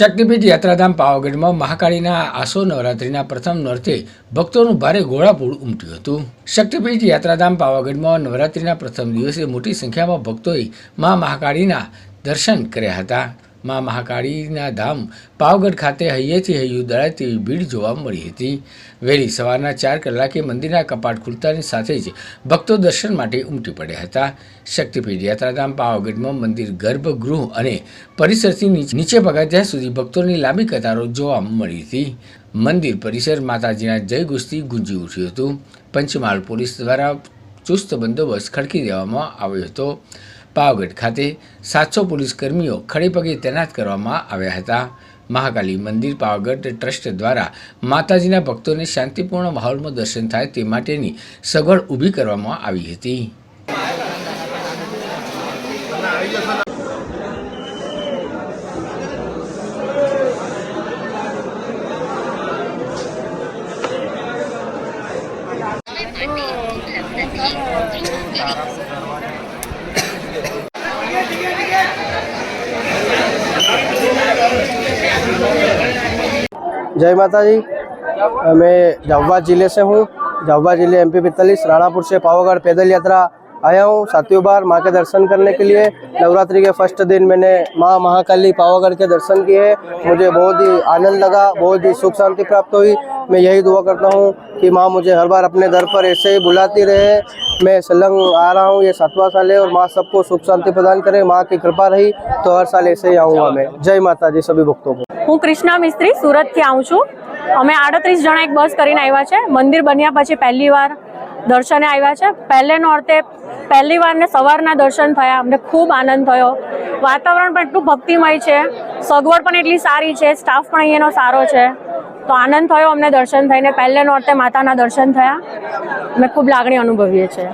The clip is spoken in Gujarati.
શક્તિપીઠ યાત્રાધામ પાવાગઢમાં મહાકાળીના આસો નવરાત્રિના પ્રથમ નોરતે ભક્તોનું ભારે ઘોડાપૂર ઉમટ્યું હતું। શક્તિપીઠ યાત્રાધામ પાવાગઢમાં નવરાત્રિના પ્રથમ દિવસે મોટી સંખ્યામાં ભક્તોએ મા મહાકાળીના દર્શન કર્યા હતા। મા મહાકાળીના ધામ પાવાગઢ ખાતે હૈયેથી હૈયું દળાય તેવી ભીડ જોવા મળી હતી। વહેલી સવારના 4 કલાકે મંદિરના કપાટ ખુલતાની સાથે જ ભક્તો દર્શન માટે ઉમટી પડ્યા હતા। શક્તિપીઠ યાત્રાધામ પાવાગઢમાં મંદિર ગર્ભગૃહ અને પરિસરથી નીચે પગથિયા સુધી ભક્તોની લાંબી કતારો જોવા મળી હતી। મંદિર પરિસર માતાજીના જય ઘોષથી ગુંજી ઉઠ્યું હતું। પંચમહાલ પોલીસ દ્વારા ચુસ્ત બંદોબસ્ત ખડકી દેવામાં આવ્યો હતો। પાવાગઢ ખાતે 700 પોલીસ કર્મીઓ ખડેપગે તૈનાત કરવામાં આવ્યા હતા। મહાકાલી મંદિર પાવાગઢ ટ્રસ્ટ દ્વારા માતાજીના ભક્તોને શાંતિપૂર્ણ માહોલમાં દર્શન થાય તે માટેની સગવડ ઊભી કરવામાં આવી હતી। जय माता जी। मैं झाबुआ जिले से हूँ। झाबुआ जिले MP 45 राणापुर से पावागढ़ पैदल यात्रा आया हूँ 7वीं बार माँ के दर्शन करने के लिए। नवरात्रि के फर्स्ट दिन मैंने माँ महाकाली पावागढ़ के दर्शन किए। मुझे बहुत ही आनंद लगा, बहुत ही सुख शांति प्राप्त हुई। मैं यही दुआ करता हूँ कि माँ मुझे हर बार अपने दर पर ऐसे ही बुलाती रहे। मैं संलग्न आ रहा हूँ, ये 7वां साल है और माँ सबको सुख शांति प्रदान करे। माँ की कृपा रही तो हर साल ऐसे ही आऊँगा मैं। जय माता जी सभी भक्तों को। હું કૃષ્ણા મિસ્ત્રી સુરતથી આવું છું। અમે 38 જણા એક બસ કરીને આવ્યા છે। મંદિર બન્યા પછી પહેલી વાર દર્શને આવ્યા છે। પહેલે નોરતે પહેલી વાર ને સવારના દર્શન થયા, અમને ખૂબ આનંદ થયો। વાતાવરણ પણ એટલું ભક્તિમય છે, સગવડ પણ એટલી સારી છે, સ્ટાફ પણ અહીંયાનો સારો છે, તો આનંદ થયો અમને દર્શન થઈને। પહેલે નોરતે માતાના દર્શન થયા, અમે ખૂબ લાગણી અનુભવીએ છીએ।